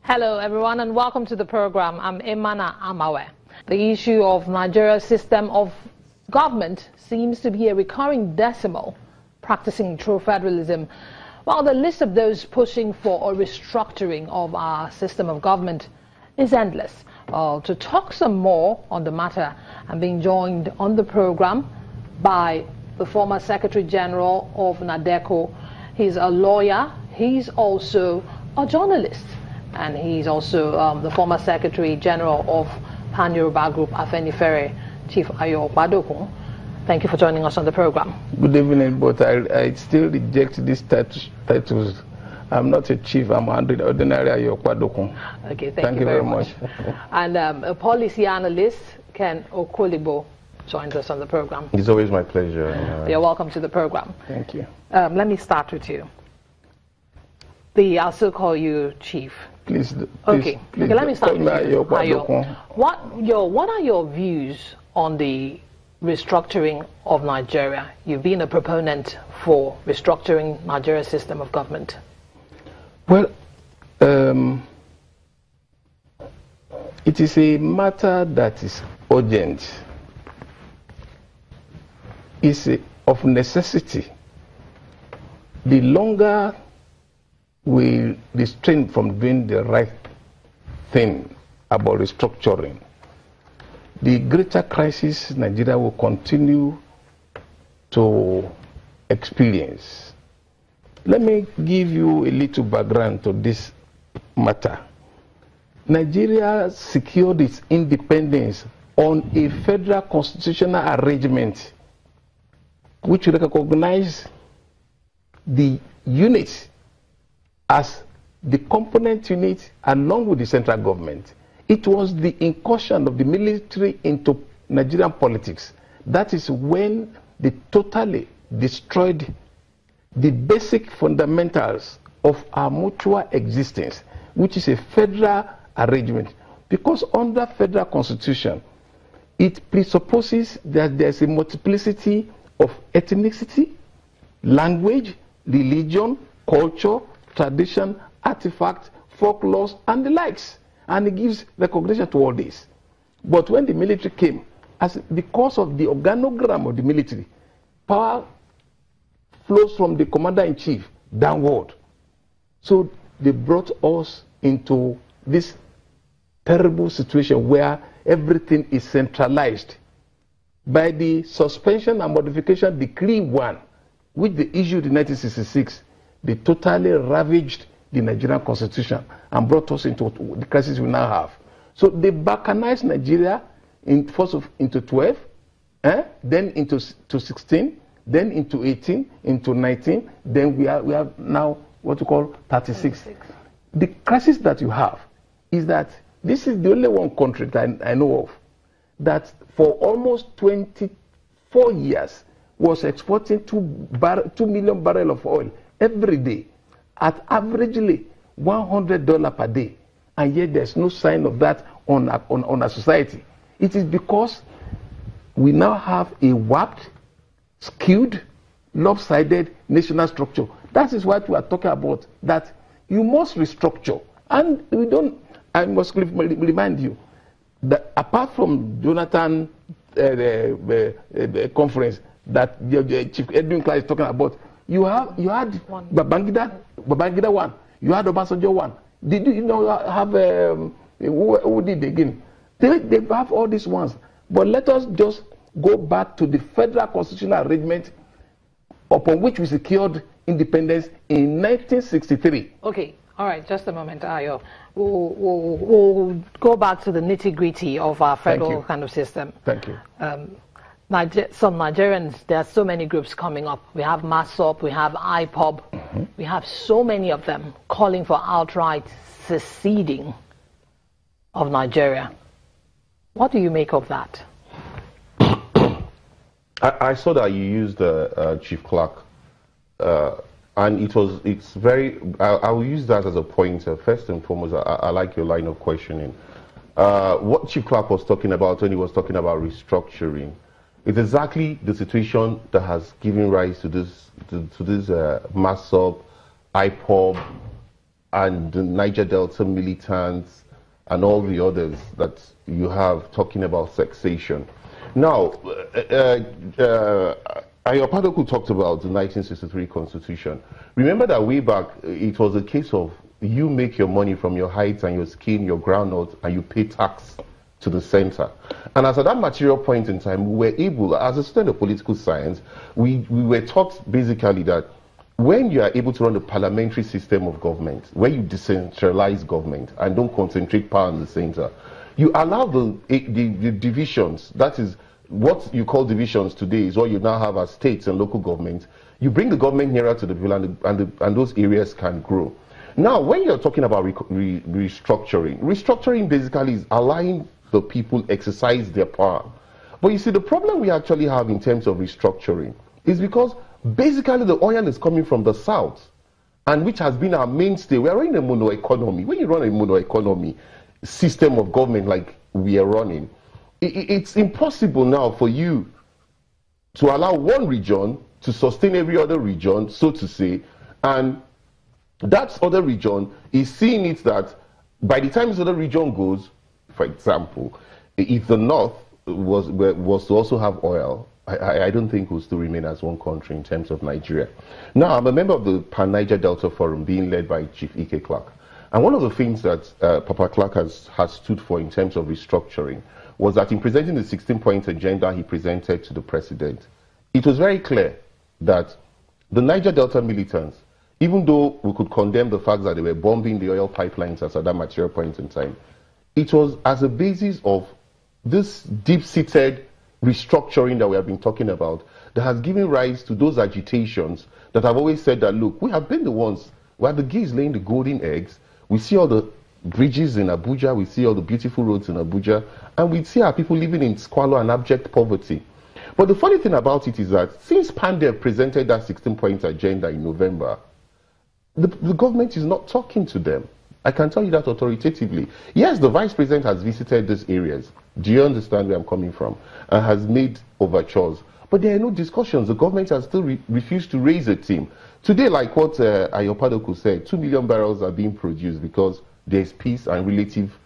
Hello everyone and welcome to the program. I'm Emana Amawe. The issue of Nigeria's system of government seems to be a recurring decimal practicing true federalism, while the list of those pushing for a restructuring of our system of government is endless. To talk some more on the matter, I'm being joined on the program by the former Secretary General of NADECO. He's a lawyer, he's also a journalist, and he's also the former Secretary General of Pan-Yoruba Group, Afenifere, Chief Ayo Badokun. Thank you for joining us on the program. Good evening, but I still reject these titles. I'm not a chief, I'm an ordinary Ayo Badokun. Okay, thank you very much. And a policy analyst, Ken Okolibo, joins us on the program. It's always my pleasure. You're welcome to the program. Thank you. Let me start with you. I'll still call you Chief. Please, okay, let me start with you. Ayo. What are your views on the restructuring of Nigeria? You've been a proponent for restructuring Nigeria's system of government. Well, it is a matter that is urgent. It's of necessity. The longer we restrain from doing the right thing about restructuring, the greater crisis Nigeria will continue to experience. Let me give you a little background to this matter. Nigeria secured its independence on a federal constitutional arrangement which recognized the units as the component unit along with the central government. It was the incursion of the military into Nigerian politics. That is when they totally destroyed the basic fundamentals of our mutual existence, which is a federal arrangement. Because under federal constitution, it presupposes that there's a multiplicity of ethnicity, language, religion, culture, tradition, artifacts, folklores, and the likes. And it gives recognition to all this. But when the military came, because of the organogram of the military, power flows from the commander-in-chief downward. So they brought us into this terrible situation where everything is centralized. By the suspension and modification decree 1, which they issued in 1966, they totally ravaged the Nigerian constitution and brought us into the crisis we now have. So they balkanized Nigeria into 12, then into 16, then into 18, into 19, then we have now what we call 36. The crisis that you have is that this is the only one country that I know of that for almost 24 years was exporting 2 million barrels of oil every day at averagely $100 per day, and yet there's no sign of that on our society. It is because we now have a warped, skewed, lopsided national structure. That is what we are talking about, that you must restructure. And I must remind you that apart from Jonathan conference that Chief Edwin Clark is talking about, you had Babangida 1, you had Obasanjo 1. Did you have who did again? They have all these ones. But let us just go back to the federal constitutional arrangement upon which we secured independence in 1963. Okay, all right, just a moment, Ayo. We'll go back to the nitty-gritty of our federal kind of system. Thank you. Some Nigerians, there are so many groups coming up. We have MASOP, we have IPOB, we have so many of them calling for outright seceding of Nigeria. What do you make of that? I saw that you used Chief Clark, and it's very. I will use that as a pointer. First and foremost, I like your line of questioning. What Chief Clark was talking about when he was talking about restructuring, it's exactly the situation that has given rise to this MASOP, IPOB, and the Niger Delta militants and all the others that you have talking about taxation. Now, Ayopadoku talked about the 1963 Constitution. Remember that way back, it was a case of you make your money from your hides and your skin, your groundnut, and you pay tax to the center. And as at that material point in time, we were able, as a student of political science, we were taught basically that when you are able to run a parliamentary system of government, where you decentralize government and don't concentrate power in the center, you allow the divisions, that is what you call divisions today, is what you now have as states and local governments. You bring the government nearer to the people, and those areas can grow. Now, when you're talking about restructuring basically is allowing the people exercise their power. But you see, the problem we actually have in terms of restructuring is because basically the oil is coming from the south, and which has been our mainstay. We are running a mono economy. When you run a mono economy system of government like we are running, it's impossible now for you to allow one region to sustain every other region, so to say, and that other region is seeing it that by the time this other region goes, for example, if the north was to also have oil, I don't think we'll still remain as one country in terms of Nigeria. Now, I'm a member of the Pan-Niger Delta Forum being led by Chief Ike Clark. And one of the things that Papa Clark has stood for in terms of restructuring was that in presenting the 16-point agenda he presented to the president, it was very clear that the Niger Delta militants, even though we could condemn the fact that they were bombing the oil pipelines at that material point in time, it was as a basis of this deep-seated restructuring that we have been talking about that has given rise to those agitations that have always said that, look, we have been the ones, we are the geese laying the golden eggs. We see all the bridges in Abuja, we see all the beautiful roads in Abuja, and we see our people living in squalor and abject poverty. But the funny thing about it is that since Pandev presented that 16-point agenda in November, the government is not talking to them. I can tell you that authoritatively. Yes, the vice president has visited these areas. Do you understand where I'm coming from? And has made overtures. But there are no discussions. The government has still refused to raise a team. Today, like what Ayopadoku said, 2 million barrels are being produced because there's peace and relative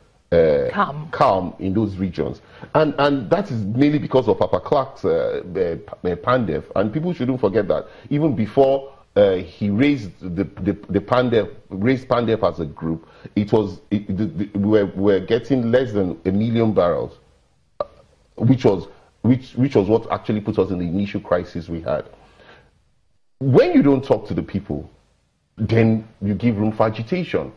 calm in those regions. And that is mainly because of Papa Clark's Pandev. And people shouldn't forget that even before he raised the Pandev as a group, we were getting less than 1 million barrels, which was what actually put us in the initial crisis we had. When you don't talk to the people, then you give room for agitation.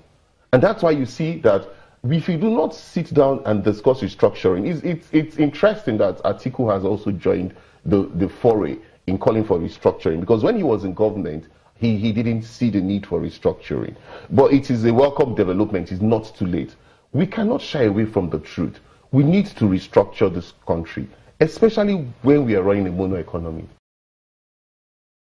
And that's why you see that if you do not sit down and discuss restructuring, it's interesting that Atiku has also joined the foray in calling for restructuring, because when he was in government, he didn't see the need for restructuring. But it is a welcome development. It's not too late. We cannot shy away from the truth. We need to restructure this country, especially when we are running a mono economy.